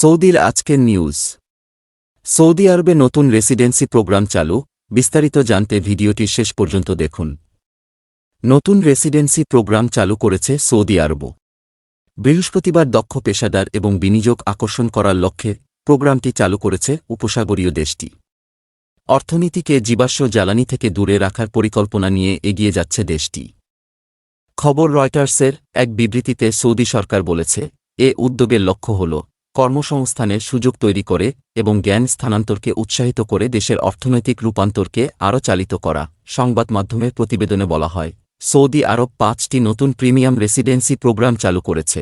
সৌদির আজকের news. Saudi আরবে নতুন রেসিডেন্সি প্রোগ্রাম চালু, বিস্তারিত জানতে ভিডিওটি শেষ পর্যন্ত দেখুন। নতুন রেসিডেন্সি প্রোগ্রাম চালু করেছে সৌদি আরব। বৃহস্পতিবার দক্ষ পেশাদার এবং বিনিয়োগ আকর্ষণ করার লক্ষ্যে প্রোগ্রামটি চালু করেছে উপসাগরীয় দেশটি। অর্থনীতিকে জীবাশ্ম জ্বালানি থেকে দূরে রাখার পরিকল্পনা নিয়ে এগিয়ে যাচ্ছে দেশটি। খবর রয়টার্সের এক বিবৃতিতে সৌদি সরকার বলেছে, এ উদ্যোগের লক্ষ্য হল কর্মসংস্থানের সুযোগ তৈরি করে এবং জ্ঞান স্থানান্তরকে উৎসাহিত করে দেশের অর্থনৈতিক রূপান্তরকে আরও চালিত করা। সংবাদ মাধ্যমের প্রতিবেদনে বলা হয়, সৌদি আরব ৫টি নতুন প্রিমিয়াম রেসিডেন্সি প্রোগ্রাম চালু করেছে।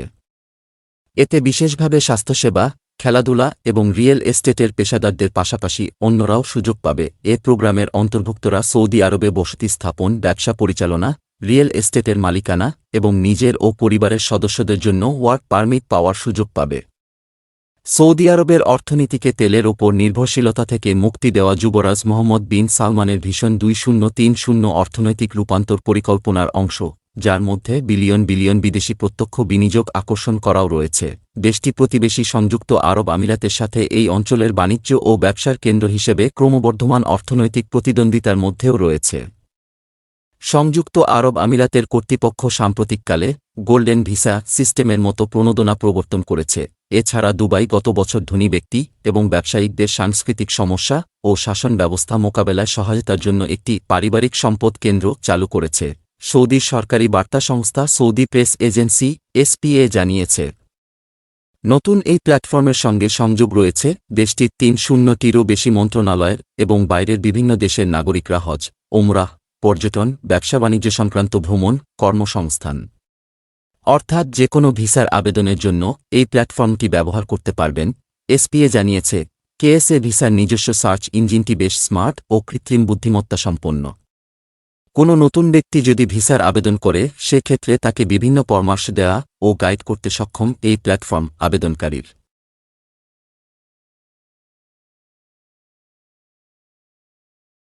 এতে বিশেষভাবে স্বাস্থ্যসেবা, খেলাধুলা এবং রিয়েল এস্টেটের পেশাদারদের পাশাপাশি অন্যরাও সুযোগ পাবে। এ প্রোগ্রামের অন্তর্ভুক্তরা সৌদি আরবে বসতি স্থাপন, ব্যবসা পরিচালনা, রিয়েল এস্টেটের মালিকানা এবং নিজের ও পরিবারের সদস্যদের জন্য ওয়ার্ক পারমিট পাওয়ার সুযোগ পাবে। সৌদি আরবের অর্থনীতিকে তেলের ওপর নির্ভরশীলতা থেকে মুক্তি দেওয়া যুবরাজ মোহাম্মদ বিন সালমানের ভিশন 2030 অর্থনৈতিক রূপান্তর পরিকল্পনার অংশ, যার মধ্যে বিলিয়ন বিলিয়ন বিদেশি প্রত্যক্ষ বিনিয়োগ আকর্ষণ করাও রয়েছে। দেশটি প্রতিবেশী সংযুক্ত আরব আমিরাতের সাথে এই অঞ্চলের বাণিজ্য ও ব্যবসার কেন্দ্র হিসেবে ক্রমবর্ধমান অর্থনৈতিক প্রতিদ্বন্দ্বিতার মধ্যেও রয়েছে। সংযুক্ত আরব আমিরাতের কর্তৃপক্ষ সাম্প্রতিককালে গোল্ডেন ভিসা সিস্টেমের মতো প্রণোদনা প্রবর্তন করেছে। এছাড়া দুবাই গত বছর ধনী ব্যক্তি এবং ব্যবসায়িকদের সাংস্কৃতিক সমস্যা ও শাসন ব্যবস্থা মোকাবেলায় সহায়তার জন্য একটি পারিবারিক সম্পদ কেন্দ্র চালু করেছে। সৌদির সরকারি বার্তা সংস্থা সৌদি প্রেস এজেন্সি এসপিএ জানিয়েছে, নতুন এই প্ল্যাটফর্মের সঙ্গে সংযোগ রয়েছে দেশটির ৩০টিরও বেশি মন্ত্রণালয়ের এবং বাইরের বিভিন্ন দেশের নাগরিকরা হজ, ওমরাহ, পর্যটন, ব্যবসা বাণিজ্য সংক্রান্ত ভ্রমণ, কর্মসংস্থান অর্থাৎ যে কোনো ভিসার আবেদনের জন্য এই প্ল্যাটফর্মটি ব্যবহার করতে পারবেন। এসপিএ জানিয়েছে, কেএসএ ভিসার নিজস্ব সার্চ ইঞ্জিনটি বেশ স্মার্ট ও কৃত্রিম বুদ্ধিমত্তা সম্পন্ন। কোনো নতুন ব্যক্তি যদি ভিসার আবেদন করে, সেক্ষেত্রে তাকে বিভিন্ন পরামর্শ দেওয়া ও গাইড করতে সক্ষম এই প্ল্যাটফর্ম আবেদনকারীর।